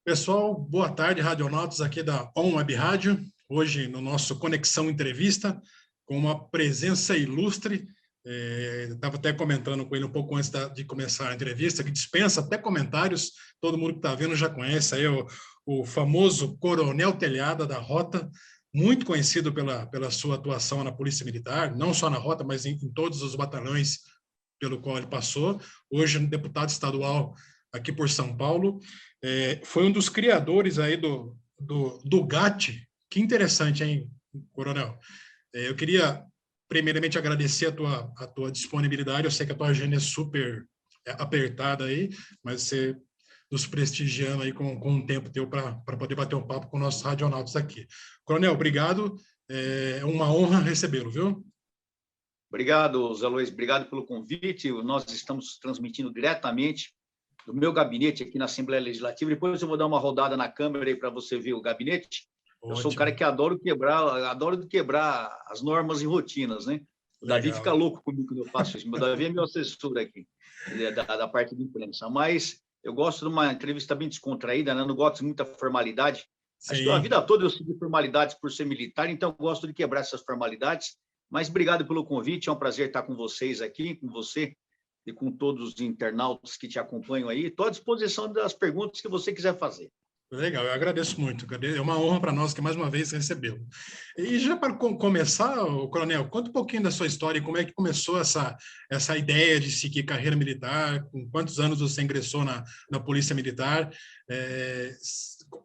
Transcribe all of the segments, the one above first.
Pessoal, boa tarde, radionautas aqui da On Web Rádio. Hoje, no nosso Conexão Entrevista, com uma presença ilustre. Estava até comentando com ele um pouco antes de começar a entrevista, que dispensa até comentários. Todo mundo que está vendo já conhece aí o famoso Coronel Telhada da Rota, muito conhecido pela sua atuação na Polícia Militar, não só na Rota, mas em todos os batalhões pelo qual ele passou. Hoje, deputado estadual aqui por São Paulo. Foi um dos criadores aí do GAT. Que interessante, hein, Coronel? Eu queria, primeiramente, agradecer a tua disponibilidade. Eu sei que a tua agenda é super apertada aí, mas você nos prestigiando aí com um tempo teu para poder bater um papo com nossos radionautas aqui. Coronel, obrigado. É uma honra recebê-lo, viu? Obrigado, Zé Luiz. Obrigado pelo convite. Nós estamos transmitindo diretamente do meu gabinete aqui na Assembleia Legislativa. Depois eu vou dar uma rodada na câmera aí para você ver o gabinete. Ótimo. Eu sou um cara que adoro quebrar as normas e rotinas, né? O Davi fica louco comigo quando eu faço isso. O Davi é meu assessor aqui, da parte de imprensa. Mas eu gosto de uma entrevista bem descontraída, né? Não gosto de muita formalidade. Sim. Acho que a vida toda eu segui formalidades por ser militar, então eu gosto de quebrar essas formalidades. Mas obrigado pelo convite, é um prazer estar com vocês aqui, com você e com todos os internautas que te acompanham aí. Estou à disposição das perguntas que você quiser fazer. Legal, eu agradeço muito. É uma honra para nós que mais uma vez recebê-lo. E já para começar, Coronel, conta um pouquinho da sua história e como é que começou essa ideia de seguir carreira militar, com quantos anos você ingressou na Polícia Militar,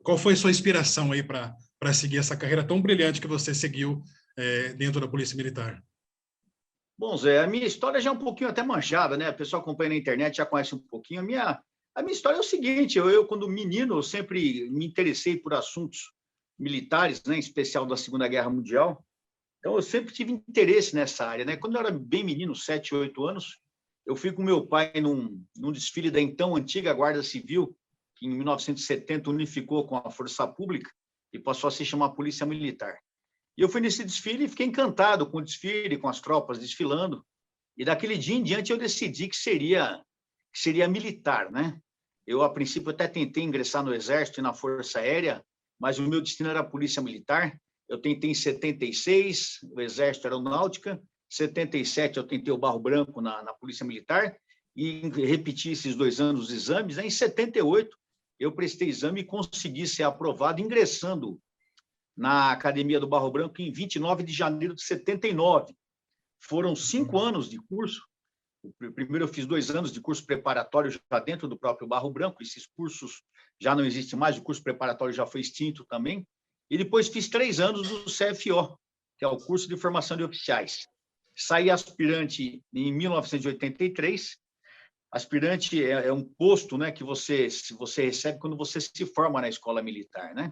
qual foi a sua inspiração aí para seguir essa carreira tão brilhante que você seguiu dentro da Polícia Militar? Bom, Zé, a minha história já é um pouquinho até manchada, né? A pessoa acompanha na internet, já conhece um pouquinho. A minha história é o seguinte, eu quando menino, eu sempre me interessei por assuntos militares, né? Em especial da Segunda Guerra Mundial. Então, eu sempre tive interesse nessa área, né? Quando eu era bem menino, 7, 8 anos, eu fui com meu pai num desfile da então antiga Guarda Civil, que em 1970 unificou com a Força Pública e passou a se chamar Polícia Militar. E eu fui nesse desfile e fiquei encantado com o desfile, com as tropas desfilando. E daquele dia em diante eu decidi que seria militar, né? Eu, a princípio, até tentei ingressar no Exército e na Força Aérea, mas o meu destino era a Polícia Militar. Eu tentei em 76, o Exército Aeronáutica. Em 77, eu tentei o Barro Branco na Polícia Militar e repeti esses 2 anos os exames. Aí, em 78, eu prestei exame e consegui ser aprovado, ingressando na Academia do Barro Branco em 29 de janeiro de 79. Foram 5 anos de curso. Primeiro eu fiz 2 anos de curso preparatório já dentro do próprio Barro Branco. Esses cursos já não existem mais, o curso preparatório já foi extinto também. E depois fiz 3 anos do CFO, que é o curso de formação de oficiais. Saí aspirante em 1983. Aspirante é um posto, né, que você recebe quando você se forma na escola militar, né?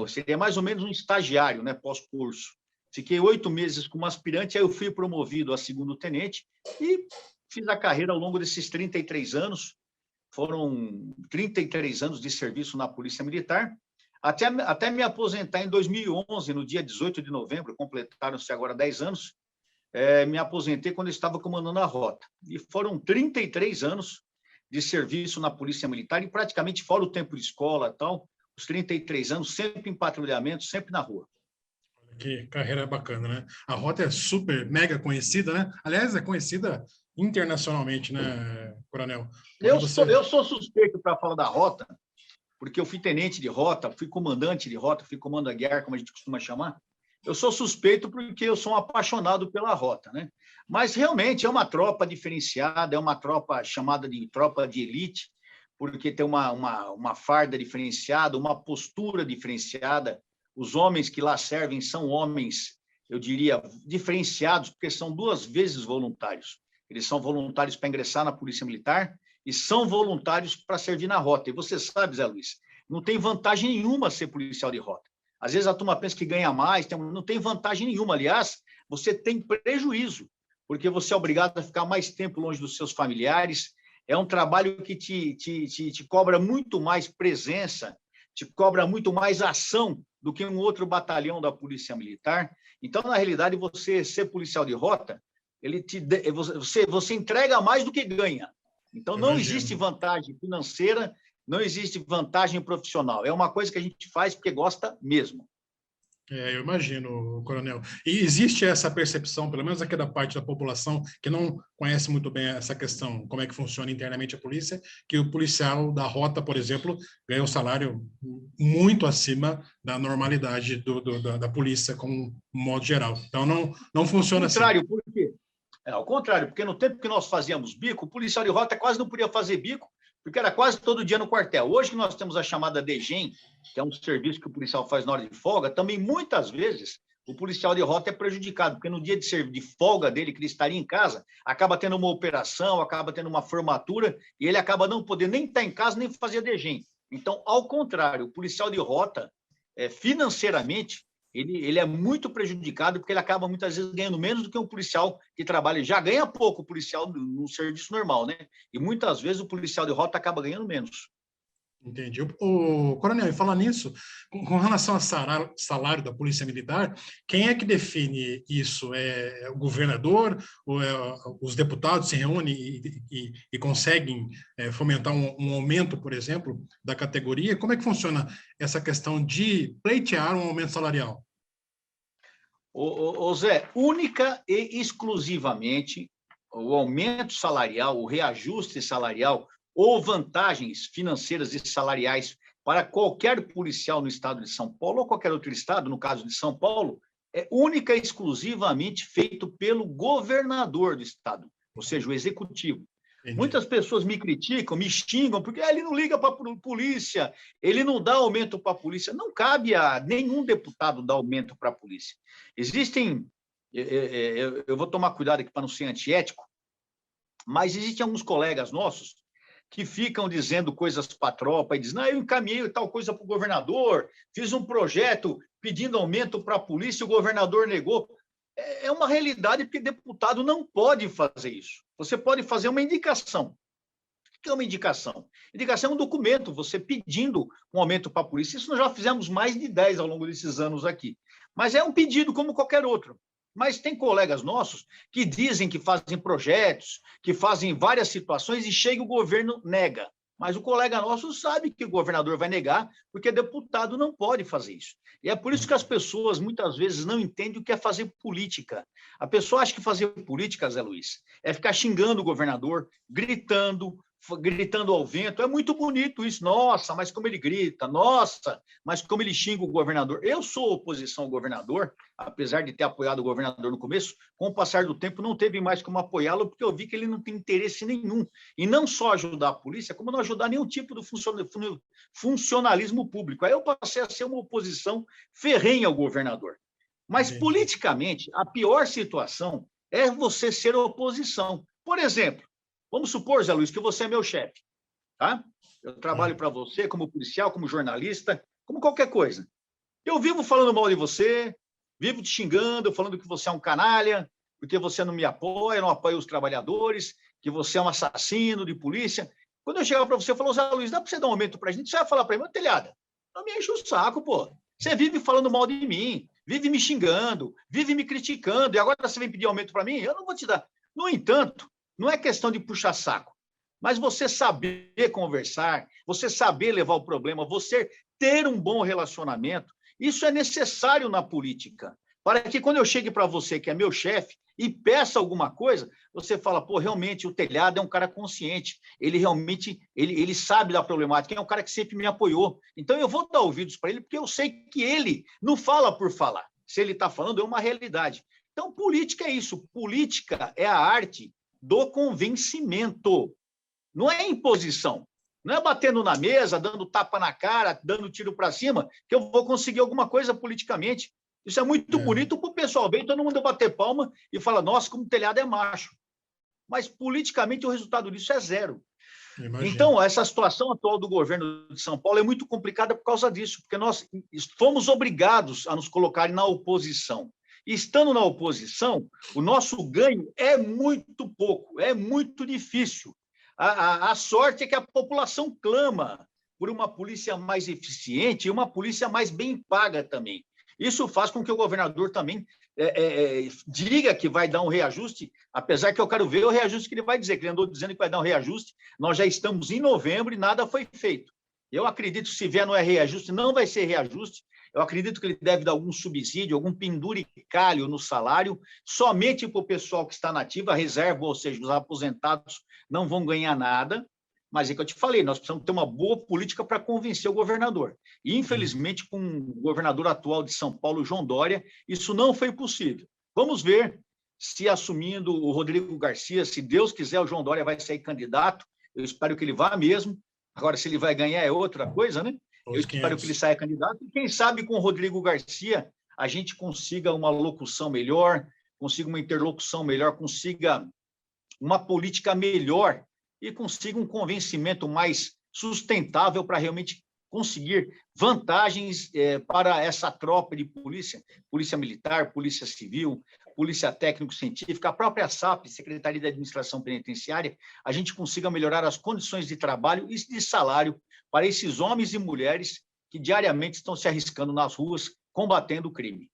Seria mais ou menos um estagiário, né, pós-curso. Fiquei 8 meses como aspirante, aí eu fui promovido a segundo tenente e fiz a carreira ao longo desses 33 anos. Foram 33 anos de serviço na Polícia Militar, até me aposentar em 2011, no dia 18 de novembro, completaram-se agora 10 anos, me aposentei quando eu estava comandando a Rota. E foram 33 anos de serviço na Polícia Militar e praticamente fora o tempo de escola e tal, os 33 anos, sempre em patrulhamento, sempre na rua. Que carreira bacana, né? A Rota é super, mega conhecida, né? Aliás, é conhecida internacionalmente, né, Coronel? Eu sou suspeito para falar da Rota, porque eu fui tenente de Rota, fui comandante de Rota, fui comando-aguiar, como a gente costuma chamar. Eu sou suspeito porque eu sou um apaixonado pela Rota, né? Mas realmente é uma tropa diferenciada, é uma tropa chamada de tropa de elite, porque tem uma farda diferenciada, uma postura diferenciada. Os homens que lá servem são homens, eu diria, diferenciados, porque são 2 vezes voluntários. Eles são voluntários para ingressar na Polícia Militar e são voluntários para servir na Rota. E você sabe, Zé Luiz, não tem vantagem nenhuma ser policial de Rota. Às vezes a turma pensa que ganha mais, não tem vantagem nenhuma. Aliás, você tem prejuízo, porque você é obrigado a ficar mais tempo longe dos seus familiares. É um trabalho que te cobra muito mais presença, te cobra muito mais ação do que um outro batalhão da Polícia Militar. Então, na realidade, você ser policial de Rota, você entrega mais do que ganha. Então, não existe vantagem financeira não existe vantagem profissional. É uma coisa que a gente faz porque gosta mesmo. Eu imagino, coronel. E existe essa percepção, pelo menos aqui da parte da população, que não conhece muito bem essa questão, como é que funciona internamente a polícia, que o policial da rota, por exemplo, ganha um salário muito acima da normalidade da polícia, como modo geral. Então, não funciona assim. Por quê? Ao contrário, porque no tempo que nós fazíamos bico, o policial de rota quase não podia fazer bico, porque era quase todo dia no quartel. Hoje que nós temos a chamada DGEM, que é um serviço que o policial faz na hora de folga, também muitas vezes o policial de rota é prejudicado, porque no dia de folga dele, que ele estaria em casa, acaba tendo uma operação, acaba tendo uma formatura, e ele acaba não podendo nem estar em casa, nem fazer DGEM. Então, ao contrário, o policial de rota, financeiramente, ele é muito prejudicado, porque ele acaba muitas vezes ganhando menos do que um policial que trabalha. Já ganha pouco o policial no serviço normal, né? E muitas vezes o policial de rota acaba ganhando menos. Entendi. Coronel, e falar nisso, com relação ao salário da Polícia Militar, quem é que define isso? É o governador? Ou os deputados se reúnem e conseguem fomentar um aumento, por exemplo, da categoria? Como é que funciona essa questão de pleitear um aumento salarial? Zé, única e exclusivamente o aumento salarial, o reajuste salarial ou vantagens financeiras e salariais para qualquer policial no estado de São Paulo ou qualquer outro estado, no caso de São Paulo, é única e exclusivamente feito pelo governador do estado, ou seja, o executivo. Entendi. Muitas pessoas me criticam, me xingam, porque ele não liga para a polícia, ele não dá aumento para a polícia. Não cabe a nenhum deputado dar aumento para a polícia. Existem, eu vou tomar cuidado aqui para não ser antiético, mas existem alguns colegas nossos que ficam dizendo coisas para a tropa e dizem, não, eu encaminhei tal coisa para o governador, fiz um projeto pedindo aumento para a polícia, o governador negou. É uma realidade, porque deputado não pode fazer isso. Você pode fazer uma indicação. O que é uma indicação? Indicação é um documento, você pedindo um aumento para a polícia. Isso nós já fizemos mais de 10 ao longo desses anos aqui. Mas é um pedido como qualquer outro. Mas tem colegas nossos que dizem que fazem projetos, que fazem várias situações e chega o governo nega. Mas o colega nosso sabe que o governador vai negar, porque deputado não pode fazer isso. E é por isso que as pessoas, muitas vezes, não entendem o que é fazer política. A pessoa acha que fazer política, Zé Luiz, é ficar xingando o governador, gritando ao vento. É muito bonito isso. Nossa, mas como ele grita. Nossa, mas como ele xinga o governador. Eu sou oposição ao governador, apesar de ter apoiado o governador no começo. Com o passar do tempo, não teve mais como apoiá-lo, porque eu vi que ele não tem interesse nenhum. E não só ajudar a polícia, como não ajudar nenhum tipo de funcionalismo público. Aí eu passei a ser uma oposição ferrenha ao governador. Mas, politicamente, a pior situação é você ser oposição. Por exemplo, vamos supor, Zé Luiz, que você é meu chefe, tá? Eu trabalho para você como policial, como jornalista, como qualquer coisa. Eu vivo falando mal de você, vivo te xingando, falando que você é um canalha, porque você não me apoia, não apoia os trabalhadores, que você é um assassino de polícia. Quando eu chegar para você e falar, Zé Luiz, dá para você dar um aumento para a gente? Você vai falar para mim, telhada, não me enche o saco, pô. Você vive falando mal de mim, vive me xingando, vive me criticando, e agora você vem pedir aumento para mim? Eu não vou te dar. No entanto, não é questão de puxar saco, mas você saber conversar, você saber levar o problema, você ter um bom relacionamento, isso é necessário na política, para que quando eu chegue para você, que é meu chefe, e peça alguma coisa, você fala, pô, realmente o Telhado é um cara consciente, ele realmente, ele sabe da problemática, é um cara que sempre me apoiou, então eu vou dar ouvidos para ele, porque eu sei que ele não fala por falar, se ele está falando é uma realidade. Então, política é isso, política é a arte do convencimento, não é imposição, não é batendo na mesa, dando tapa na cara, dando tiro para cima, que eu vou conseguir alguma coisa politicamente. Isso é muito bonito para o pessoal ver, todo mundo bater palma e falar, nossa, como o Telhado é macho. Mas politicamente o resultado disso é zero. Então, essa situação atual do governo de São Paulo é muito complicada por causa disso, porque nós fomos obrigados a nos colocar na oposição. Estando na oposição, o nosso ganho é muito pouco, é muito difícil. A sorte é que a população clama por uma polícia mais eficiente e uma polícia mais bem paga também. Isso faz com que o governador também diga que vai dar um reajuste, apesar que eu quero ver o reajuste que ele vai dizer, que ele andou dizendo que vai dar um reajuste, nós já estamos em novembro e nada foi feito. Eu acredito que se vier não é reajuste, não vai ser reajuste. Eu acredito que ele deve dar algum subsídio, algum penduricalho no salário, somente para o pessoal que está na ativa, reserva, ou seja, os aposentados não vão ganhar nada. Mas é que eu te falei, nós precisamos ter uma boa política para convencer o governador. E, infelizmente, com o governador atual de São Paulo, João Dória, isso não foi possível. Vamos ver se, assumindo o Rodrigo Garcia, se Deus quiser, o João Dória vai sair candidato. Eu espero que ele vá mesmo. Agora, se ele vai ganhar é outra coisa, né? Eu espero que ele saia candidato. E quem sabe com o Rodrigo Garcia a gente consiga uma locução melhor, consiga uma interlocução melhor, consiga uma política melhor e consiga um convencimento mais sustentável para realmente conseguir vantagens para essa tropa de polícia, polícia militar, polícia civil, polícia técnico-científica, a própria SAP, Secretaria de Administração Penitenciária, a gente consiga melhorar as condições de trabalho e de salário para esses homens e mulheres que diariamente estão se arriscando nas ruas, combatendo o crime.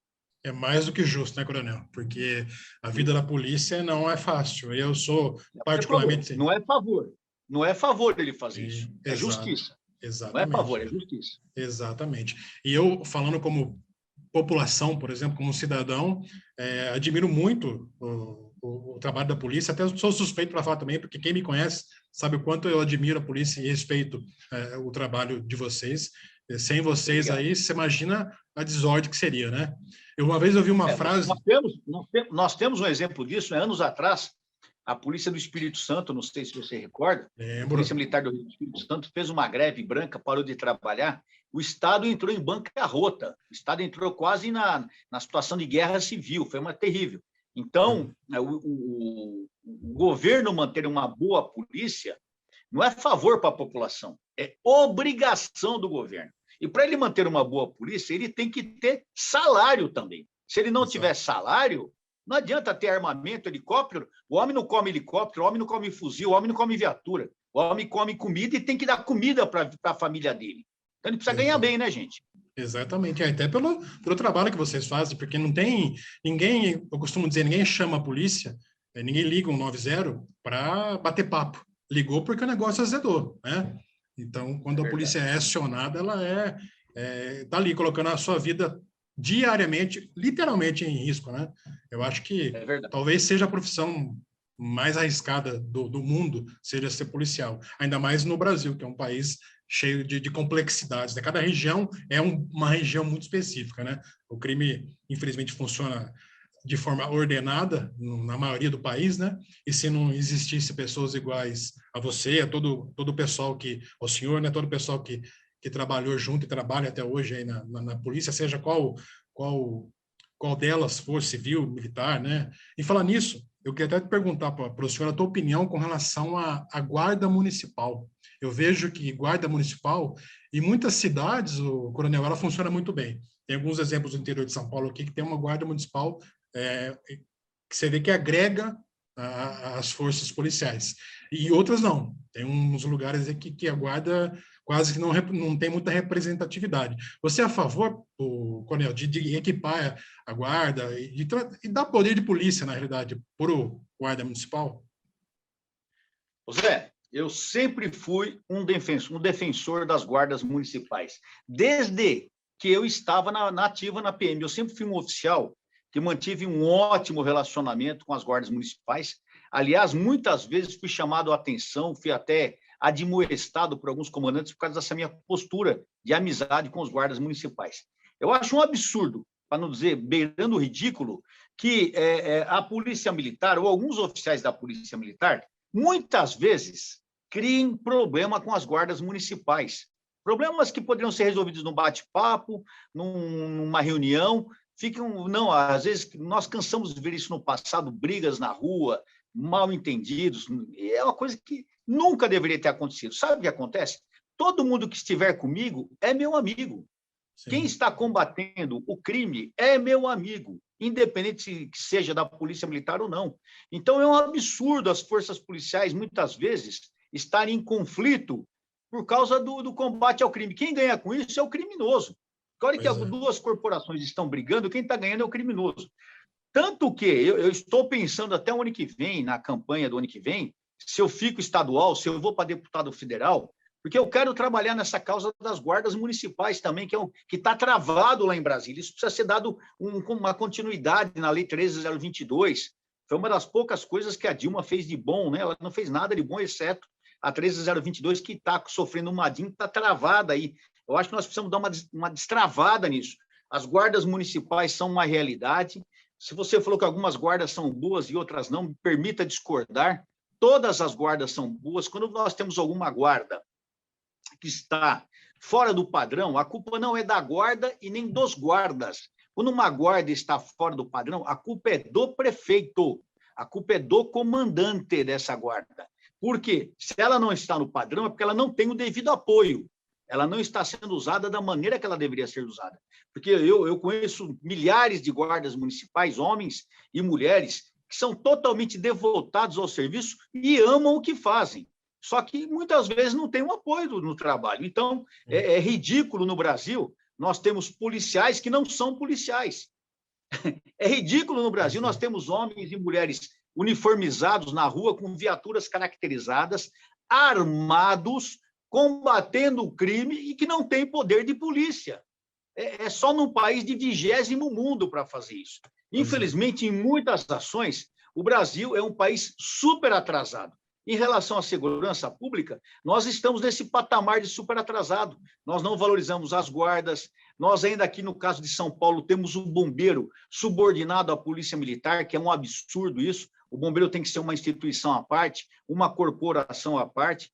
É mais do que justo, né, coronel? Porque a vida da polícia não é fácil. Eu sou particularmente... Não é favor. Não é favor dele fazer isso. É justiça. Exatamente. Não é favor, é justiça. Exatamente. E eu, falando como população, por exemplo, como cidadão, admiro muito o trabalho da polícia. Até sou suspeito para falar também, porque quem me conhece sabe o quanto eu admiro a polícia e respeito o trabalho de vocês. Sem vocês aí, você imagina a desordem que seria, né? Uma vez eu vi uma frase... Nós temos um exemplo disso, né? Anos atrás, a Polícia do Espírito Santo, não sei se você recorda, a Polícia Militar do Espírito Santo fez uma greve branca, parou de trabalhar, o Estado entrou em bancarrota, o Estado entrou quase na situação de guerra civil, foi uma terrível. Então, o governo manter uma boa polícia não é favor para a população, é obrigação do governo. E para ele manter uma boa polícia, ele tem que ter salário também. Se ele não tiver salário, não adianta ter armamento, helicóptero. O homem não come helicóptero, o homem não come fuzil, o homem não come viatura. O homem come comida e tem que dar comida para a família dele. Então, ele precisa ganhar bem, né, gente? Exatamente. Até pelo trabalho que vocês fazem, porque não tem ninguém, eu costumo dizer, ninguém chama a polícia, ninguém liga um 90 para bater papo. Ligou porque o negócio azedou, né? Então, quando a polícia é acionada, ela tá ali colocando a sua vida diariamente, literalmente em risco, né? Eu acho que talvez seja a profissão mais arriscada do mundo, seja ser policial. Ainda mais no Brasil, que é um país cheio de complexidades. Cada região é uma região muito específica, né? O crime, infelizmente, funciona de forma ordenada na maioria do país, né? E se não existisse pessoas iguais a você, a todo o pessoal ao senhor, né? Todo o pessoal que trabalhou junto e trabalha até hoje aí na polícia, seja qual delas for, civil, militar, né? E falar nisso, eu queria até te perguntar para o senhor a tua opinião com relação à guarda municipal. Eu vejo que guarda municipal, em muitas cidades, o coronel, ela funciona muito bem. Tem alguns exemplos do interior de São Paulo aqui que tem uma guarda municipal que você vê que agrega as forças policiais. E outras não. Tem uns lugares aqui que a guarda quase que não tem muita representatividade. Você é a favor, coronel, de equipar a guarda e dar poder de polícia, na realidade, para o guarda municipal? Zé, eu sempre fui um defensor das guardas municipais. Desde que eu estava na ativa na PM, eu sempre fui um oficial que mantive um ótimo relacionamento com as guardas municipais. Aliás, muitas vezes fui chamado a atenção, fui até admoestado por alguns comandantes por causa dessa minha postura de amizade com os guardas municipais. Eu acho um absurdo, para não dizer beirando o ridículo, que a Polícia Militar ou alguns oficiais da Polícia Militar muitas vezes criem problema com as guardas municipais. Problemas que poderiam ser resolvidos num bate-papo, numa reunião. Não, às vezes nós cansamos de ver isso no passado, brigas na rua, mal-entendidos. É uma coisa que nunca deveria ter acontecido. Sabe o que acontece? Todo mundo que estiver comigo é meu amigo. Sim. Quem está combatendo o crime é meu amigo, independente que seja da Polícia Militar ou não. Então, é um absurdo as forças policiais, muitas vezes, estarem em conflito por causa do combate ao crime. Quem ganha com isso é o criminoso. Agora que duas corporações estão brigando, quem está ganhando é o criminoso. Tanto que eu estou pensando até o ano que vem, na campanha do ano que vem, se eu fico estadual, se eu vou para deputado federal, porque eu quero trabalhar nessa causa das guardas municipais também, que está travado lá em Brasília. Isso precisa ser dado uma continuidade na Lei 13.022. Foi uma das poucas coisas que a Dilma fez de bom, né? Ela não fez nada de bom, exceto a 13.022, que está sofrendo um madinho, está travada aí. Eu acho que nós precisamos dar uma destravada nisso. As guardas municipais são uma realidade. Se você falou que algumas guardas são boas e outras não, me permita discordar. Todas as guardas são boas. Quando nós temos alguma guarda que está fora do padrão, a culpa não é da guarda e nem dos guardas. Quando uma guarda está fora do padrão, a culpa é do prefeito, a culpa é do comandante dessa guarda. Por quê? Se ela não está no padrão, é porque ela não tem o devido apoio. Ela não está sendo usada da maneira que ela deveria ser usada. Porque eu conheço milhares de guardas municipais, homens e mulheres, que são totalmente devotados ao serviço e amam o que fazem. Só que muitas vezes não tem um apoio no trabalho. Então, é ridículo no Brasil, nós temos policiais que não são policiais. É ridículo no Brasil, nós temos homens e mulheres uniformizados na rua, com viaturas caracterizadas, armados, combatendo o crime e que não tem poder de polícia. É só num país de 20º mundo para fazer isso. Infelizmente, em muitas ações, o Brasil é um país super atrasado. Em relação à segurança pública, nós estamos nesse patamar de super atrasado. Nós não valorizamos as guardas, nós ainda aqui no caso de São Paulo temos um bombeiro subordinado à polícia militar, que é um absurdo isso. O bombeiro tem que ser uma instituição à parte, uma corporação à parte.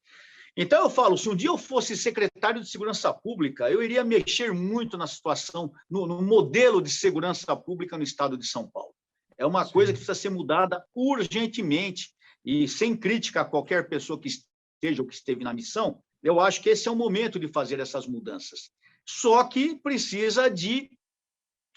Então, eu falo, se um dia eu fosse secretário de Segurança Pública, eu iria mexer muito na situação, no modelo de segurança pública no estado de São Paulo. É uma coisa que precisa ser mudada urgentemente, e sem crítica a qualquer pessoa que esteja ou que esteve na missão, eu acho que esse é o momento de fazer essas mudanças. Só que precisa de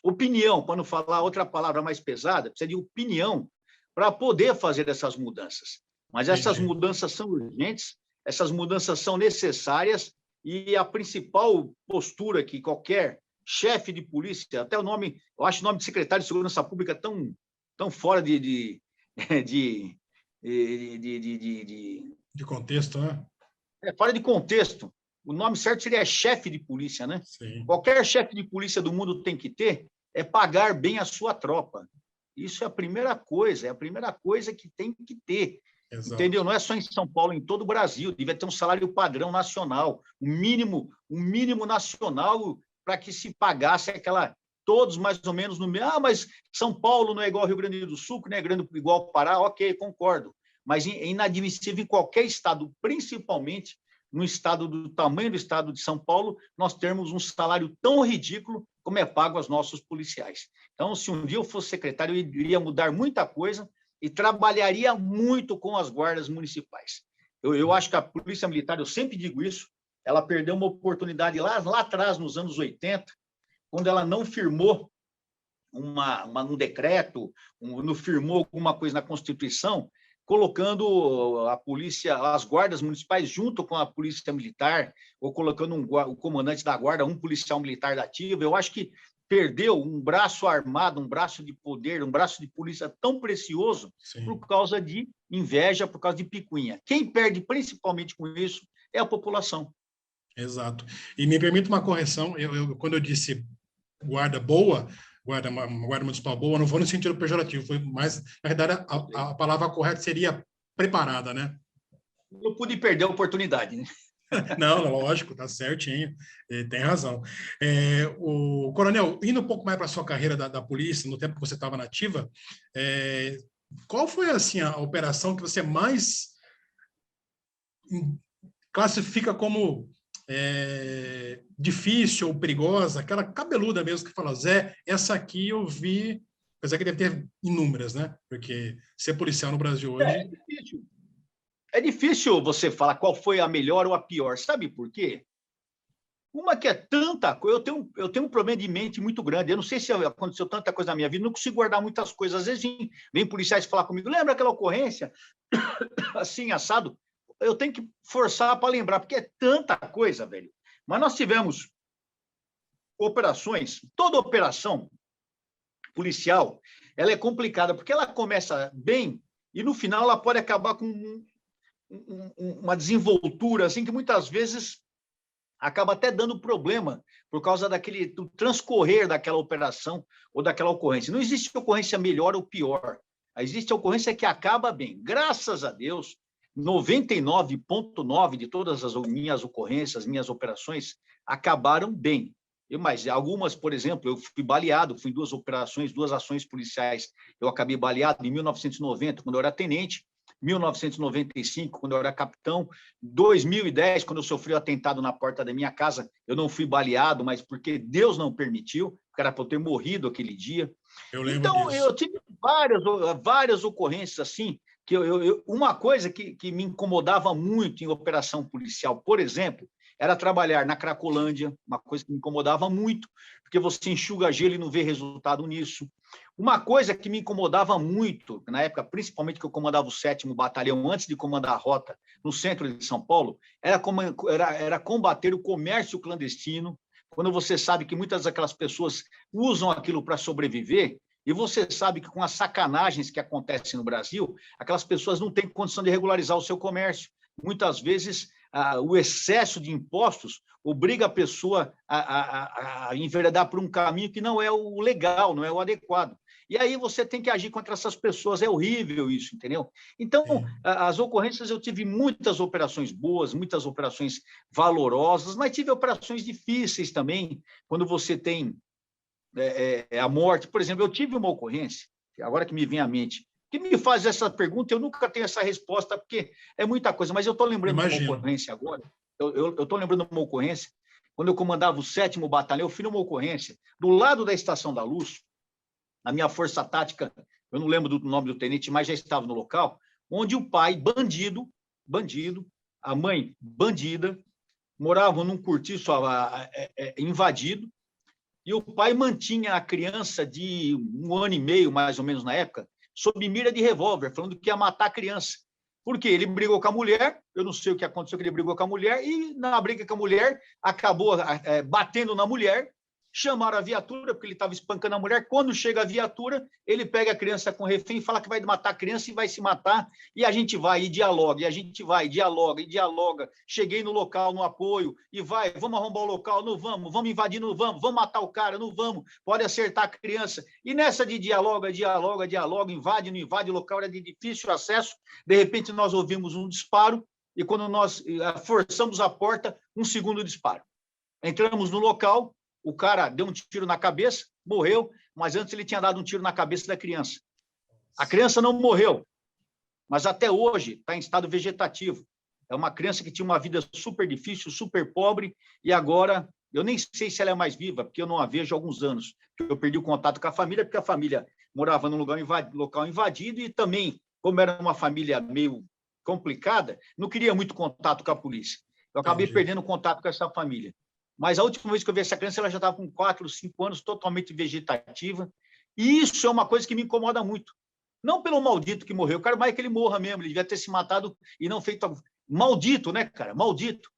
opinião, para não falar outra palavra mais pesada, precisa de opinião para poder fazer essas mudanças. Mas essas mudanças são urgentes, essas mudanças são necessárias, e a principal postura que qualquer chefe de polícia, até o nome, eu acho o nome de secretário de Segurança Pública tão fora de contexto, né? Fora de contexto. O nome certo seria chefe de polícia, né? Sim. Qualquer chefe de polícia do mundo tem que ter é pagar bem a sua tropa. Isso é a primeira coisa que tem que ter. Exato. Entendeu? Não é só em São Paulo, em todo o Brasil. Devia ter um salário padrão nacional, um mínimo nacional para que se pagasse todos mais ou menos no mesmo. Ah, mas São Paulo não é igual ao Rio Grande do Sul, que não é grande igual ao Pará. Ok, concordo. Mas é inadmissível em qualquer estado, principalmente no estado do tamanho do estado de São Paulo, nós termos um salário tão ridículo como é pago aos nossos policiais. Então, se um dia eu fosse secretário, eu iria mudar muita coisa e trabalharia muito com as guardas municipais. Eu acho que a Polícia Militar, eu sempre digo isso, ela perdeu uma oportunidade lá atrás, nos anos 80, quando ela não firmou um decreto, não firmou alguma coisa na Constituição, colocando a polícia, as guardas municipais junto com a polícia militar, ou colocando o comandante da guarda, um policial militar da ativa. Eu acho que perdeu um braço armado, um braço de poder, um braço de polícia tão precioso. Sim. Por causa de inveja, por causa de picuinha. Quem perde principalmente com isso é a população. Exato. E me permite uma correção, quando eu disse guarda boa, uma guarda municipal boa, não vou no sentido pejorativo, foi mais, na verdade, a palavra correta seria preparada, né? Eu pude perder a oportunidade, né? Não, lógico, tá certinho, tem razão. O Coronel, indo um pouco mais para a sua carreira da polícia, no tempo que você estava na ativa, qual foi, assim, a operação que você mais classifica como difícil ou perigosa, aquela cabeluda mesmo que fala, Zé, essa aqui eu vi, apesar que deve ter inúmeras, né? Porque ser policial no Brasil hoje... É difícil. É difícil você falar qual foi a melhor ou a pior. Sabe por quê? Uma que é tanta coisa... Eu tenho um problema de mente muito grande. Eu não sei se aconteceu tanta coisa na minha vida, não consigo guardar muitas coisas. Às vezes vem policiais falar comigo, lembra aquela ocorrência? Assim, assado. Eu tenho que forçar para lembrar, porque é tanta coisa, velho. Mas nós tivemos operações, toda operação policial, ela é complicada, porque ela começa bem e, no final, ela pode acabar com uma desenvoltura assim que muitas vezes acaba até dando problema por causa do transcorrer daquela operação ou daquela ocorrência. Não existe ocorrência melhor ou pior. Existe ocorrência que acaba bem. Graças a Deus, 99,9% de todas as minhas ocorrências, minhas operações, acabaram bem. Mas algumas, por exemplo, eu fui baleado, fui em 2 operações, 2 ações policiais. Eu acabei baleado em 1990, quando eu era tenente, 1995, quando eu era capitão, 2010, quando eu sofri o atentado na porta da minha casa, eu não fui baleado, mas porque Deus não permitiu, era para eu ter morrido aquele dia. Eu lembro então, disso. eu tive várias ocorrências assim, que uma coisa que me incomodava muito em operação policial, por exemplo, era trabalhar na Cracolândia, uma coisa que me incomodava muito, porque você enxuga gelo e não vê resultado nisso. Uma coisa que me incomodava muito, na época, principalmente que eu comandava o 7º Batalhão, antes de comandar a rota no centro de São Paulo, era combater o comércio clandestino, quando você sabe que muitas daquelas pessoas usam aquilo para sobreviver, e você sabe que com as sacanagens que acontecem no Brasil, aquelas pessoas não têm condição de regularizar o seu comércio. Muitas vezes, o excesso de impostos obriga a pessoa a enveredar por um caminho que não é o legal, não é o adequado. E aí você tem que agir contra essas pessoas, é horrível isso, entendeu? Então, as ocorrências, eu tive muitas operações boas, muitas operações valorosas, mas tive operações difíceis também, quando você tem a morte. Por exemplo, eu tive uma ocorrência, agora que me vem à mente, que me faz essa pergunta, eu nunca tenho essa resposta, porque é muita coisa, mas eu estou lembrando de uma ocorrência agora, eu estou lembrando de uma ocorrência, quando eu comandava o 7º Batalhão, eu fui numa ocorrência, do lado da Estação da Luz, a minha força tática, eu não lembro do nome do tenente, mas já estava no local, onde o pai, bandido, a mãe, bandida, moravam num cortiço invadido, e o pai mantinha a criança de 1 ano e meio, mais ou menos na época, sob mira de revólver, falando que ia matar a criança. Porque ele brigou com a mulher, eu não sei o que aconteceu, que ele brigou com a mulher, e na briga com a mulher, acabou batendo na mulher, chamaram a viatura, porque ele estava espancando a mulher. Quando chega a viatura, ele pega a criança com refém e fala que vai matar a criança e vai se matar, e a gente vai e dialoga, e a gente vai, dialoga e dialoga. Cheguei no local, no apoio, e vamos arrombar o local, não vamos invadir, não vamos matar o cara, não vamos, pode acertar a criança. E nessa de dialoga, invade, não invade, o local era de difícil acesso, de repente nós ouvimos um disparo, e quando nós forçamos a porta, um segundo disparo. Entramos no local, o cara deu um tiro na cabeça, morreu, mas antes ele tinha dado um tiro na cabeça da criança. A criança não morreu, mas até hoje está em estado vegetativo. É uma criança que tinha uma vida super difícil, super pobre, e agora eu nem sei se ela é mais viva, porque eu não a vejo há alguns anos. Eu perdi o contato com a família, porque a família morava num local invadido, e também, como era uma família meio complicada, não queria muito contato com a polícia. Eu acabei perdendo contato com essa família. Mas a última vez que eu vi essa criança, ela já estava com 4, 5 anos, totalmente vegetativa. E isso é uma coisa que me incomoda muito. Não pelo maldito que morreu, eu quero mais que ele morra mesmo, ele devia ter se matado e não feito... Maldito, né, cara? Maldito.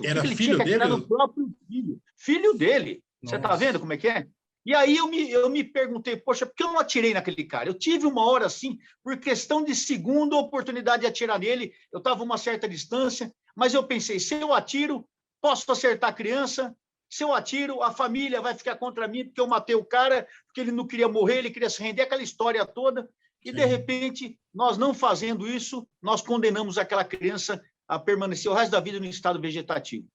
Era ele filho tinha que atirar dele? no próprio filho dele. Nossa. Você está vendo como é que é? E aí eu me perguntei, poxa, por que eu não atirei naquele cara? Eu tive uma hora assim, por questão de segundo, a oportunidade de atirar nele, eu estava a uma certa distância, mas eu pensei, se eu atiro, posso acertar a criança, se eu atiro, a família vai ficar contra mim porque eu matei o cara, porque ele não queria morrer, ele queria se render, aquela história toda. E, de repente, nós não fazendo isso, nós condenamos aquela criança a permanecer o resto da vida no estado vegetativo.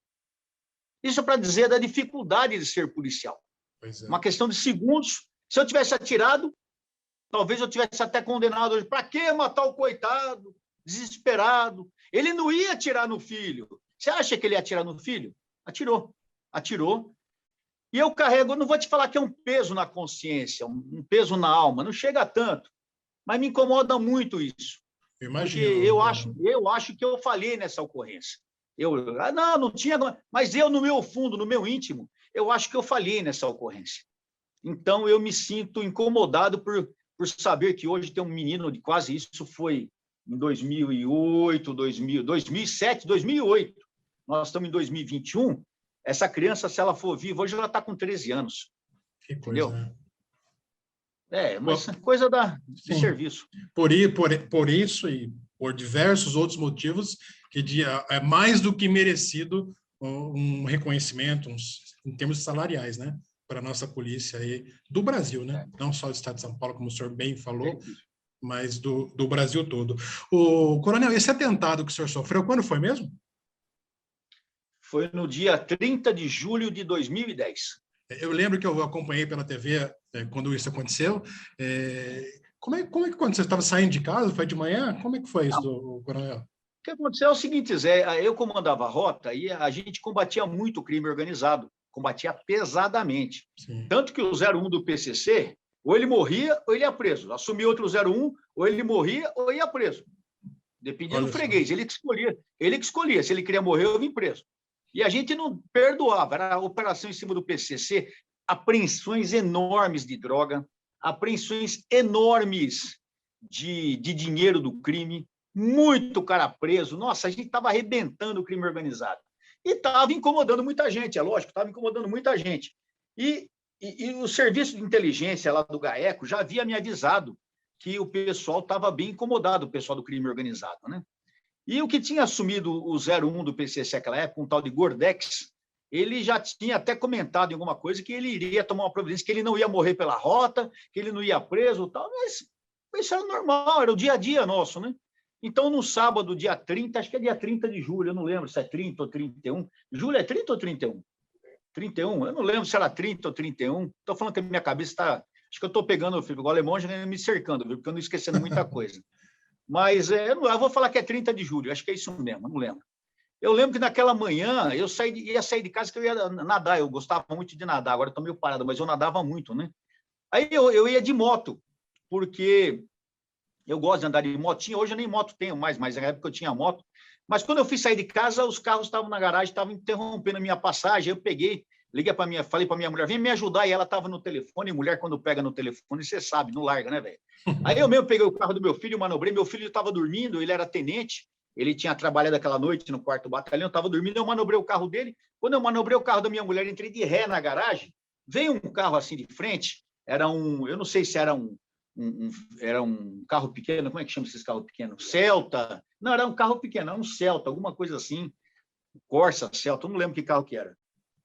Isso é para dizer da dificuldade de ser policial. Uma questão de segundos. Se eu tivesse atirado, talvez eu tivesse até condenado hoje. Para que matar o coitado? Desesperado. Ele não ia atirar no filho. Você acha que ele ia atirar no filho? Atirou. E eu carrego, não vou te falar que é um peso na consciência, um peso na alma, não chega a tanto, mas me incomoda muito isso. Imagino. Porque eu acho que eu falhei nessa ocorrência. Não tinha, mas eu, no meu fundo, no meu íntimo, eu acho que eu falhei nessa ocorrência. Então, eu me sinto incomodado por saber que hoje tem um menino de quase isso, foi em 2008, 2007, 2008. Nós estamos em 2021, essa criança, se ela for viva, hoje ela está com 13 anos. Que coisa, entendeu? Né? Mas coisa de serviço. Por isso, e por diversos outros motivos, que é mais do que merecido um reconhecimento em termos salariais, né? Para a nossa polícia aí do Brasil, né? Não só do Estado de São Paulo, como o senhor bem falou, mas do Brasil todo. O coronel, esse atentado que o senhor sofreu, quando foi mesmo? Foi no dia 30 de julho de 2010. Eu lembro que eu acompanhei pela TV quando isso aconteceu. Como é que quando você estava saindo de casa, foi de manhã? Como é que foi isso, coronel? O que aconteceu é o seguinte, Zé, eu comandava a rota e a gente combatia muito o crime organizado, combatia pesadamente. Sim. Tanto que o 01 do PCC, ou ele morria ou ele ia preso. Assumia outro 01, ou ele morria ou ia preso. Dependia do freguês, ele que escolhia. Se ele queria morrer, eu vim preso. E a gente não perdoava, era a operação em cima do PCC, apreensões enormes de droga, apreensões enormes de dinheiro do crime, muito cara preso. Nossa, a gente estava arrebentando o crime organizado. E estava incomodando muita gente, é lógico, estava incomodando muita gente. E o serviço de inteligência lá do GAECO já havia me avisado que o pessoal estava bem incomodado, o pessoal do crime organizado, né? E o que tinha assumido o 01 do PCC naquela época, um tal de Gordex, ele já tinha até comentado em alguma coisa que ele iria tomar uma providência, que ele não ia morrer pela rota, que ele não ia preso e tal, mas isso era normal, era o dia a dia nosso, né? Então, no sábado, dia 30, acho que é dia 30 de julho, eu não lembro se é 30 ou 31. Julho é 30 ou 31? 31, eu não lembro se era 30 ou 31. Estou falando que a minha cabeça está... Acho que eu estou pegando o filho, o alemão já me cercando, viu? Porque eu não esquecendo muita coisa. Mas eu vou falar que é 30 de julho, acho que é isso mesmo, eu não lembro. Eu lembro que naquela manhã eu ia sair de casa que eu ia nadar, eu gostava muito de nadar, agora estou meio parado, mas eu nadava muito, né? Aí eu ia de moto, porque eu gosto de andar de motinha, hoje eu nem moto tenho mais, mas na época eu tinha moto. Mas quando eu fui sair de casa, os carros estavam na garagem, estavam interrompendo a minha passagem, eu peguei, falei para minha mulher, vem me ajudar, e ela estava no telefone, e mulher quando pega no telefone, você sabe, não larga, né, velho? Aí eu mesmo peguei o carro do meu filho, manobrei, meu filho estava dormindo, ele era tenente, ele tinha trabalhado aquela noite no 4º batalhão, estava dormindo, eu manobrei o carro dele, quando eu manobrei o carro da minha mulher, entrei de ré na garagem, veio um carro assim de frente, eu não sei se era era um carro pequeno, como é que chama esses carros pequenos? Celta, não, era um carro pequeno, era um Celta, alguma coisa assim, Corsa, Celta, eu não lembro que carro que era.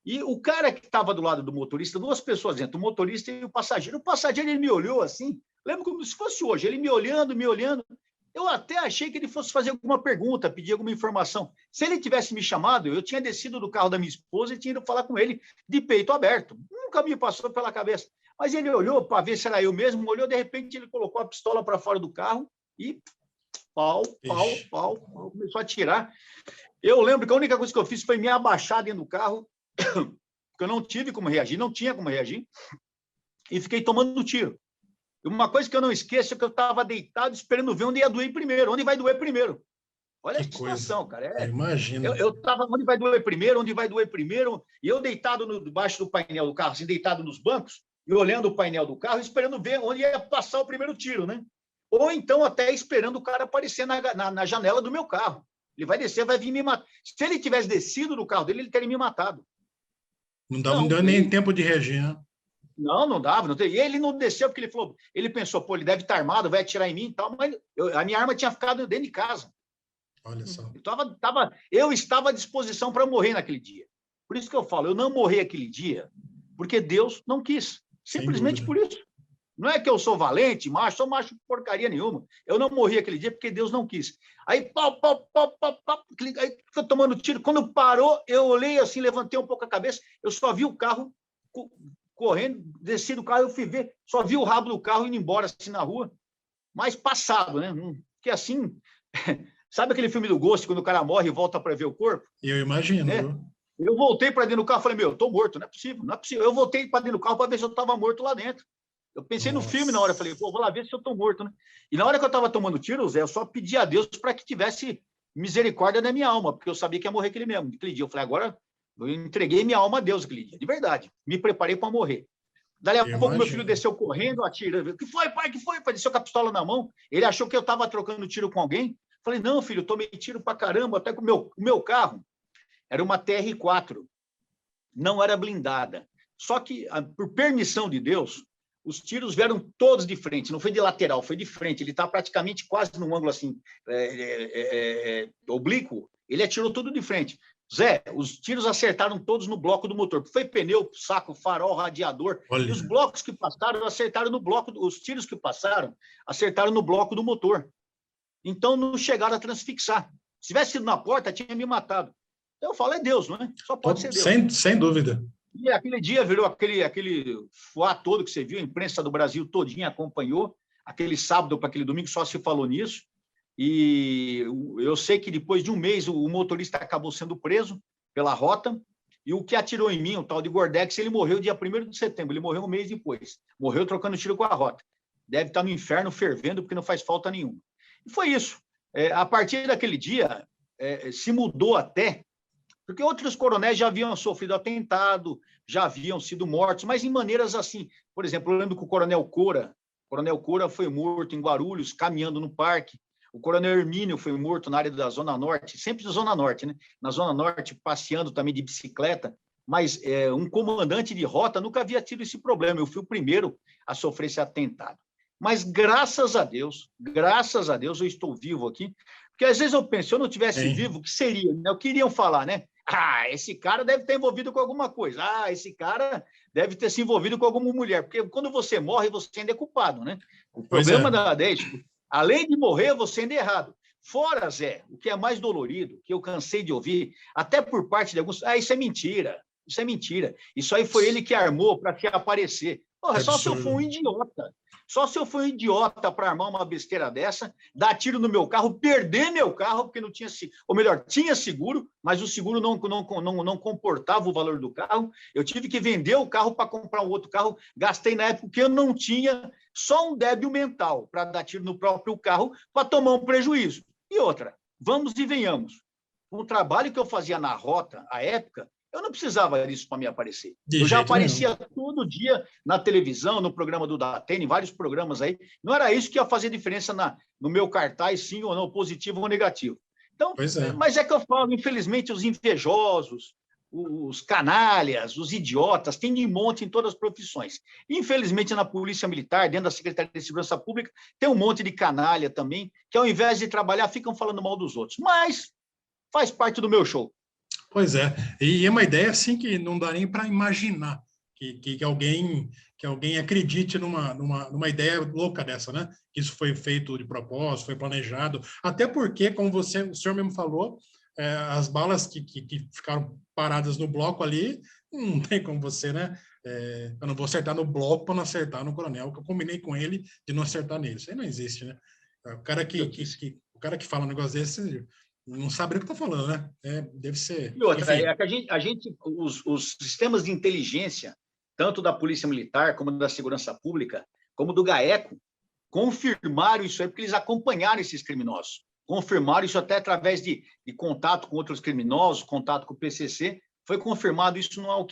E o cara que estava do lado do motorista, duas pessoas dentro, o motorista e o passageiro ele me olhou assim, lembro como se fosse hoje, ele me olhando, eu até achei que ele fosse fazer alguma pergunta, pedir alguma informação. Se ele tivesse me chamado, eu tinha descido do carro da minha esposa e tinha ido falar com ele de peito aberto. Nunca me passou pela cabeça. Mas ele olhou para ver se era eu mesmo, olhou, de repente ele colocou a pistola para fora do carro e pau, começou a atirar. Eu lembro que a única coisa que eu fiz foi me abaixar dentro do carro, porque eu não tive como reagir, não tinha como reagir, e fiquei tomando tiro. Uma coisa que eu não esqueço é que eu estava deitado esperando ver onde ia doer primeiro, onde vai doer primeiro. Olha a situação, cara. Imagina. Eu estava onde vai doer primeiro, e eu deitado debaixo do painel do carro, assim, deitado nos bancos, e olhando o painel do carro, esperando ver onde ia passar o primeiro tiro, né? Ou então até esperando o cara aparecer na janela do meu carro. Ele vai descer, vai vir me matar. Se ele tivesse descido do carro dele, ele teria me matado. Não deu nem tempo de reagir, né? Não dava. E ele não desceu porque ele pensou, pô, ele deve estar armado, vai atirar em mim e tal, mas a minha arma tinha ficado dentro de casa. Olha só. Eu estava à disposição para morrer naquele dia. Por isso que eu falo, eu não morri aquele dia porque Deus não quis. Simplesmente por isso. Não é que eu sou valente, macho, sou macho porcaria nenhuma. Eu não morri aquele dia porque Deus não quis. Aí, aí ficou tomando tiro. Quando parou, eu olhei assim, levantei um pouco a cabeça, eu só vi o carro correndo, desci do carro, eu fui ver, só vi o rabo do carro indo embora assim na rua, mas passado, né? Porque assim, sabe aquele filme do Ghost, quando o cara morre e volta para ver o corpo? Eu imagino. Né? Eu voltei para dentro do carro, falei, eu tô morto, não é possível. Eu voltei para dentro do carro para ver se eu estava morto lá dentro. Eu pensei no filme na hora, falei, vou lá ver se eu estou morto, né? E na hora que eu estava tomando tiro, Zé, eu só pedi a Deus para que tivesse misericórdia da minha alma, porque eu sabia que ia morrer aquele dia. Eu falei, agora eu entreguei minha alma a Deus aquele dia, de verdade. Me preparei para morrer. Daí a pouco meu filho desceu correndo, atirando. O que foi, pai? Desceu com a pistola na mão. Ele achou que eu estava trocando tiro com alguém. Falei, não, filho, eu tomei tiro para caramba, até com o meu carro. Era uma TR4, não era blindada. Só que, por permissão de Deus, os tiros vieram todos de frente, não foi de lateral, foi de frente. Ele está praticamente quase num ângulo assim, oblíquo, ele atirou tudo de frente. Zé, os tiros acertaram todos no bloco do motor. Foi pneu, saco, farol, radiador. Olha. E os blocos que passaram acertaram no bloco, os tiros que passaram acertaram no bloco do motor. Então não chegaram a transfixar. Se tivesse sido na porta, tinha me matado. Então eu falo, é Deus, não é? Só pode ser Deus. Sem dúvida. E aquele dia virou aquele fuá todo que você viu, a imprensa do Brasil todinha acompanhou. Aquele sábado para aquele domingo só se falou nisso. E eu sei que depois de um mês o motorista acabou sendo preso pela rota, e o que atirou em mim, o tal de Gordex, ele morreu dia 1º de setembro, ele morreu um mês depois, morreu trocando tiro com a rota. Deve estar no inferno fervendo, porque não faz falta nenhuma. E foi isso. A partir daquele dia, se mudou até, porque outros coronéis já haviam sofrido atentado, já haviam sido mortos, mas em maneiras assim. Por exemplo, eu lembro que o Coronel Coura foi morto em Guarulhos, caminhando no parque. O Coronel Hermínio foi morto na área da Zona Norte, sempre da Zona Norte, né? Na Zona Norte, passeando também de bicicleta, mas um comandante de rota nunca havia tido esse problema. Eu fui o primeiro a sofrer esse atentado. Mas, graças a Deus, eu estou vivo aqui, porque às vezes eu penso, se eu não tivesse vivo, o que seria? Né? O que iriam falar, né? Ah, esse cara deve estar envolvido com alguma coisa. Ah, esse cara deve ter se envolvido com alguma mulher. Porque quando você morre, você ainda é culpado, né? O problema é isso. Além de morrer, você ainda é errado. Fora, Zé, o que é mais dolorido, que eu cansei de ouvir, até por parte de alguns, isso é mentira, isso é mentira. Isso aí foi ele que armou para se aparecer. Porra, só se eu for um idiota. Só se eu for um idiota para armar uma besteira dessa, dar tiro no meu carro, perder meu carro, porque não tinha, ou melhor, tinha seguro, mas o seguro não comportava o valor do carro. Eu tive que vender o carro para comprar um outro carro. Gastei na época que eu não tinha só um débil mental para dar tiro no próprio carro para tomar um prejuízo. E outra, vamos e venhamos. O trabalho que eu fazia na rota, à época, eu não precisava disso para me aparecer. Eu já aparecia todo dia na televisão, no programa do Datena, em vários programas aí. Não era isso que ia fazer diferença no meu cartaz, sim ou não, positivo ou negativo. Então, mas é que eu falo, infelizmente, os invejosos, os canalhas, os idiotas, tem de monte em todas as profissões. Infelizmente, na Polícia Militar, dentro da Secretaria de Segurança Pública, tem um monte de canalha também, que ao invés de trabalhar, ficam falando mal dos outros. Mas faz parte do meu show. Pois é, e é uma ideia assim que não dá nem para imaginar que alguém acredite numa ideia louca dessa, né? Que isso foi feito de propósito, foi planejado, até porque, como o senhor mesmo falou, as balas que ficaram paradas no bloco ali, não tem como você, né? Eu não vou acertar no bloco para não acertar no coronel, que eu combinei com ele de não acertar nele. Isso aí não existe, né? O cara que fala um negócio desse não sabe o que está falando, né? Deve ser. E outra, é que a gente os sistemas de inteligência, tanto da Polícia Militar, como da Segurança Pública, como do GAECO, confirmaram isso aí, porque eles acompanharam esses criminosos. Confirmaram isso até através de contato com outros criminosos, contato com o PCC. Foi confirmado isso, não há o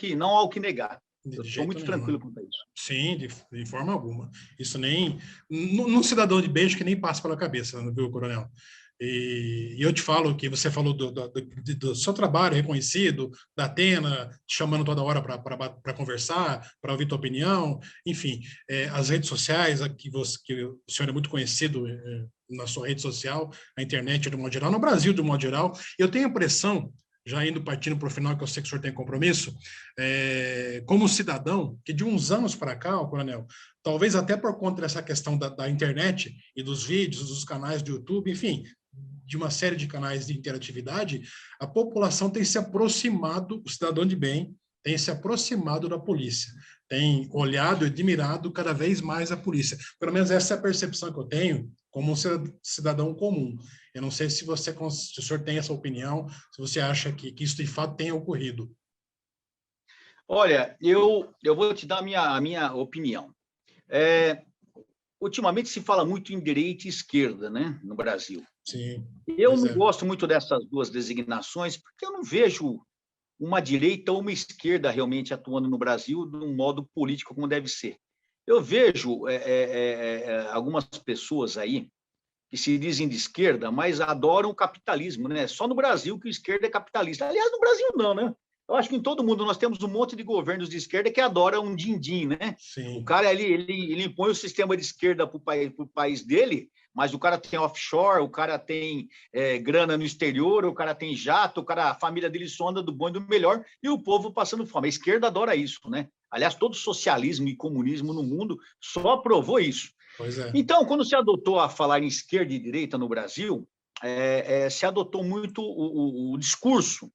que negar. Eu estou muito tranquilo quanto a isso. Sim, de forma alguma. Isso nem... Num cidadão de beijo que nem passa pela cabeça, viu, coronel? E eu te falo que você falou do seu trabalho reconhecido, da Atena, te chamando toda hora para conversar, para ouvir tua opinião, enfim, as redes sociais, que o senhor é muito conhecido na sua rede social, na internet de modo geral, no Brasil de modo geral. Eu tenho a impressão, já partindo para o final, que eu sei que o senhor tem compromisso, como cidadão, que de uns anos para cá, coronel, talvez até por conta dessa questão da internet e dos vídeos, dos canais do YouTube, enfim, de uma série de canais de interatividade, a população tem se aproximado, o cidadão de bem tem se aproximado da polícia, tem olhado e admirado cada vez mais a polícia. Pelo menos essa é a percepção que eu tenho como um cidadão comum. Eu não sei se o senhor tem essa opinião, se você acha que isso de fato tenha ocorrido. Olha, eu vou te dar a minha opinião. Ultimamente se fala muito em direita e esquerda, né, no Brasil. Sim. Eu não gosto muito dessas duas designações, porque eu não vejo uma direita ou uma esquerda realmente atuando no Brasil de um modo político como deve ser. Eu vejo algumas pessoas aí que se dizem de esquerda, mas adoram o capitalismo, né? Só no Brasil que a esquerda é capitalista. Aliás, no Brasil não, né? Eu acho que em todo mundo nós temos um monte de governos de esquerda que adoram um din-din, né? Sim. O cara ele impõe o sistema de esquerda para o país dele, mas o cara tem offshore, o cara tem grana no exterior, o cara tem jato, a família dele só anda do bom e do melhor, e o povo passando fome. A esquerda adora isso, né? Aliás, todo socialismo e comunismo no mundo só provou isso. Pois é. Então, quando se adotou a falar em esquerda e direita no Brasil, se adotou muito o discurso,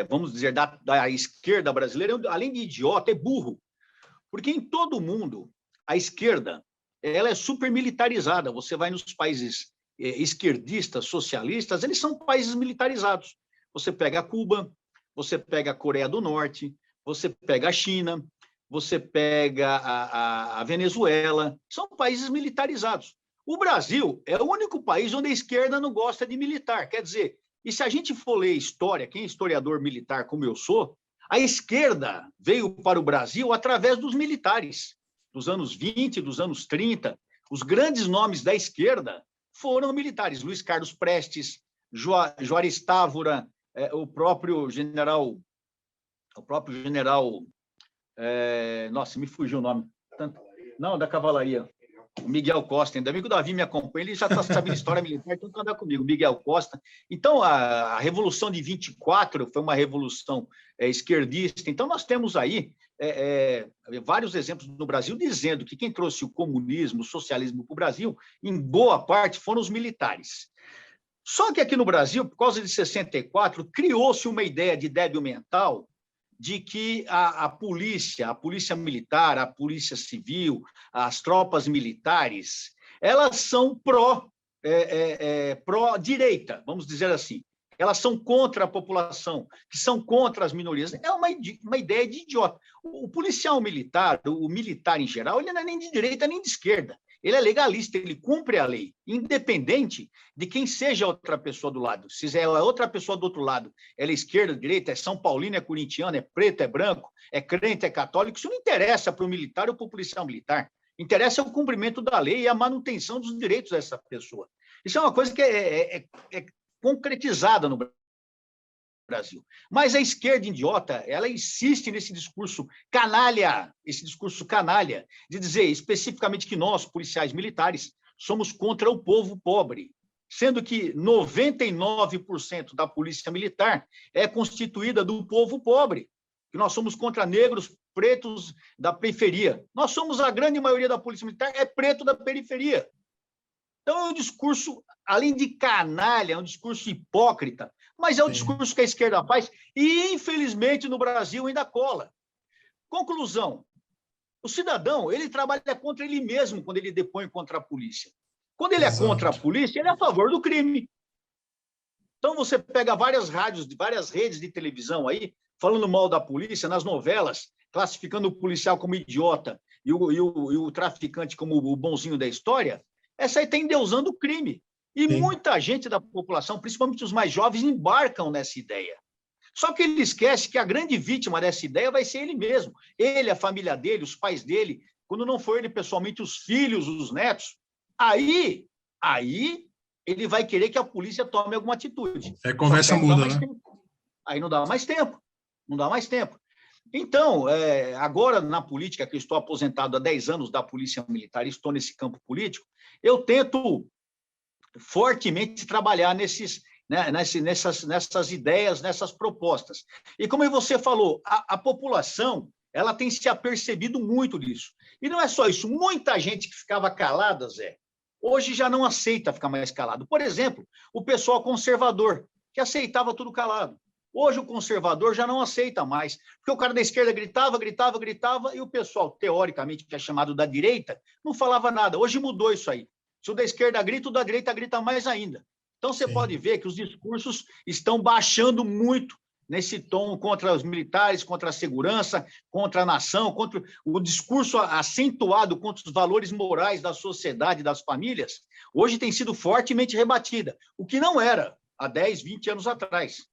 vamos dizer, da esquerda brasileira, além de idiota, é burro. Porque em todo o mundo, a esquerda ela é super militarizada. Você vai nos países esquerdistas, socialistas, eles são países militarizados. Você pega Cuba, você pega a Coreia do Norte, você pega a China, você pega a Venezuela, são países militarizados. O Brasil é o único país onde a esquerda não gosta de militar. Quer dizer, e se a gente for ler história, quem é historiador militar como eu sou, a esquerda veio para o Brasil através dos militares, dos anos 20, dos anos 30. Os grandes nomes da esquerda foram militares. Luiz Carlos Prestes, Juarez Távora, o próprio general, nossa, me fugiu o nome. Não, da cavalaria. O Miguel Costa, ainda bem que o Davi me acompanha, ele já está sabendo história militar, então está andando comigo, Miguel Costa. Então, a Revolução de 24 foi uma revolução esquerdista. Então, nós temos aí vários exemplos no Brasil dizendo que quem trouxe o comunismo, o socialismo para o Brasil, em boa parte, foram os militares. Só que aqui no Brasil, por causa de 64, criou-se uma ideia de débil mental de que a polícia militar, a polícia civil, as tropas militares, elas são pró-direita, vamos dizer assim. Elas são contra a população, que são contra as minorias. É uma ideia de idiota. O policial militar, o militar em geral, ele não é nem de direita nem de esquerda. Ele é legalista, ele cumpre a lei, independente de quem seja a outra pessoa do lado. Se é outra pessoa do outro lado, ela é esquerda, direita, é São Paulino, é corintiano, é preto, é branco, é crente, é católico, isso não interessa para o militar ou para o policial militar. Interessa o cumprimento da lei e a manutenção dos direitos dessa pessoa. Isso é uma coisa que é concretizada no Brasil. Mas a esquerda idiota, ela insiste nesse discurso canalha, de dizer especificamente que nós, policiais militares, somos contra o povo pobre, sendo que 99% da polícia militar é constituída do povo pobre, que nós somos contra negros, pretos da periferia. Nós somos, a grande maioria da polícia militar é preto da periferia. Então, é um discurso, além de canalha, é um discurso hipócrita, mas é o discurso que a esquerda faz e, infelizmente, no Brasil ainda cola. Conclusão, o cidadão, ele trabalha contra ele mesmo quando ele depõe contra a polícia. Quando ele é contra a polícia, ele é a favor do crime. Então, você pega várias rádios, várias redes de televisão aí, falando mal da polícia, nas novelas, classificando o policial como idiota e o traficante como o bonzinho da história, essa aí está endeusando o crime. E muita gente da população, principalmente os mais jovens, embarcam nessa ideia. Só que ele esquece que a grande vítima dessa ideia vai ser ele mesmo. Ele, a família dele, os pais dele, quando não for ele pessoalmente, os filhos, os netos. Aí ele vai querer que a polícia tome alguma atitude. Conversa muda, né? Aí não dá mais tempo. Então, agora na política, que eu estou aposentado há 10 anos da Polícia Militar e estou nesse campo político, eu tento fortemente trabalhar nessas ideias, nessas propostas. E como você falou, a população ela tem se apercebido muito disso. E não é só isso, muita gente que ficava calada, Zé, hoje já não aceita ficar mais calado. Por exemplo, o pessoal conservador, que aceitava tudo calado. Hoje o conservador já não aceita mais, porque o cara da esquerda gritava, e o pessoal, teoricamente, que é chamado da direita, não falava nada. Hoje mudou isso aí. Se o da esquerda grita, o da direita grita mais ainda. Então, você pode ver que os discursos estão baixando muito nesse tom contra os militares, contra a segurança, contra a nação, contra o discurso acentuado contra os valores morais da sociedade, das famílias, hoje tem sido fortemente rebatida, o que não era há 10, 20 anos atrás.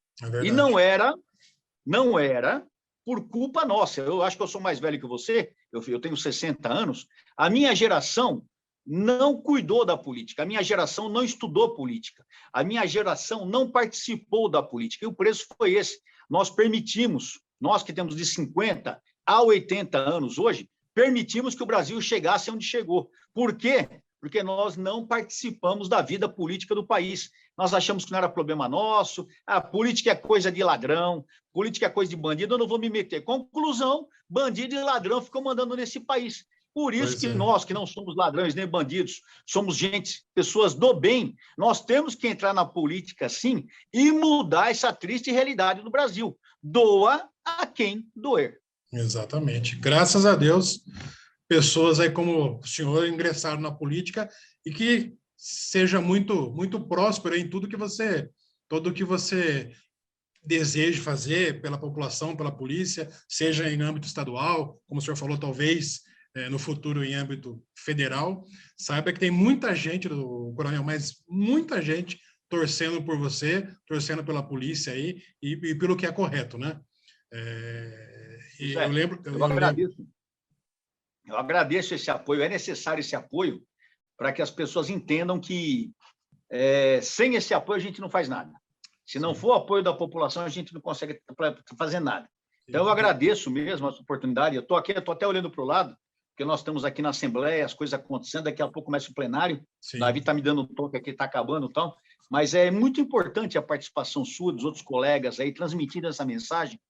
E não era por culpa nossa. Eu acho que eu sou mais velho que você, eu tenho 60 anos, a minha geração não cuidou da política, a minha geração não estudou política, a minha geração não participou da política, e o preço foi esse. Nós permitimos, nós que temos de 50 a 80 anos hoje, permitimos que o Brasil chegasse onde chegou. Por quê? Porque nós não participamos da vida política do país. Nós achamos que não era problema nosso, a política é coisa de ladrão, política é coisa de bandido, eu não vou me meter. Conclusão, bandido e ladrão ficam mandando nesse país. Por isso que nós, que não somos ladrões nem bandidos, somos gente, pessoas do bem, nós temos que entrar na política, sim, e mudar essa triste realidade do Brasil. Doa a quem doer. Exatamente. Graças a Deus, pessoas aí como o senhor ingressaram na política e que seja muito, muito próspero em tudo que você deseja fazer pela população, pela polícia, seja em âmbito estadual, como o senhor falou, talvez no futuro em âmbito federal. Saiba que tem muita gente, coronel, mas muita gente torcendo por você, torcendo pela polícia aí e pelo que é correto, né? Eu agradeço esse apoio, é necessário esse apoio para que as pessoas entendam que sem esse apoio a gente não faz nada. Se não for o apoio da população, a gente não consegue fazer nada. Então, eu agradeço mesmo essa oportunidade. Eu estou até olhando para o lado, porque nós estamos aqui na Assembleia, as coisas acontecendo, daqui a pouco começa o plenário. Sim. Davi está me dando um toque aqui, está acabando e tal. Mas é muito importante a participação sua, dos outros colegas aí, transmitindo essa mensagem,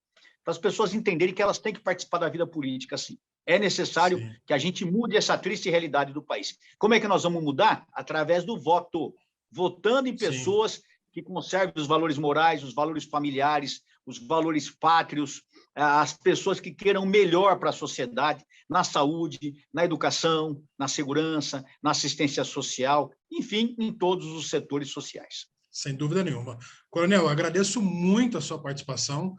para as pessoas entenderem que elas têm que participar da vida política, sim. É necessário que a gente mude essa triste realidade do país. Como é que nós vamos mudar? Através do voto. Votando em pessoas que conservem os valores morais, os valores familiares, os valores pátrios, as pessoas que queiram melhor para a sociedade, na saúde, na educação, na segurança, na assistência social, enfim, em todos os setores sociais. Sem dúvida nenhuma. Coronel, agradeço muito a sua participação.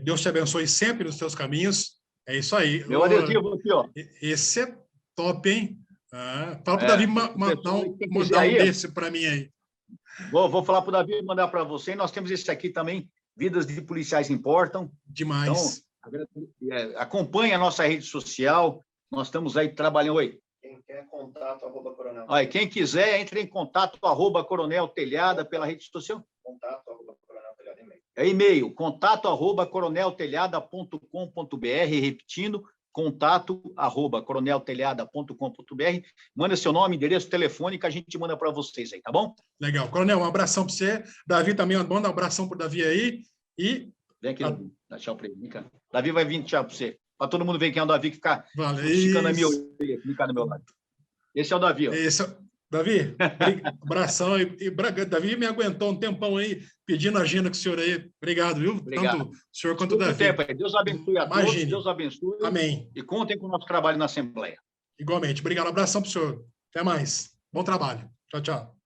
Deus te abençoe sempre nos seus caminhos. É isso aí. Meu adesivo aqui, ó. Esse é top, hein? Fala para o Davi mandar um desse para mim aí. Vou falar para o Davi mandar para você. Nós temos esse aqui também, Vidas de Policiais Importam. Demais. Então, acompanhe a nossa rede social. Nós estamos aí trabalhando. Oi. Quem quer, contato, @coronel. Quem quiser, entre em contato, @coronel Telhada, pela rede social. Contato, @coronel Telhada, e-mail. E-mail, contato, @coroneltelhada.com.br, repetindo, contato, @coroneltelhada.com.br. Manda seu nome, endereço, telefone, que a gente manda para vocês aí, tá bom? Legal. Coronel, um abração para você. Davi também, manda um abração para o Davi aí. E... Vem aqui, Davi. Dá tchau para ele. Vem cá. Davi vai vir tchau para você. Para todo mundo ver quem é o Davi, que fica ficando a minha orelha, ficar do meu lado. Esse é o Davi, ó. Davi, abração. Davi me aguentou um tempão aí, pedindo agenda com o senhor aí. Obrigado, viu? Obrigado. Tanto o senhor quanto o Davi. Tempo, Deus abençoe a todos, Deus abençoe. Amém. E contem com o nosso trabalho na Assembleia. Igualmente. Obrigado. Abração para o senhor. Até mais. Bom trabalho. Tchau, tchau.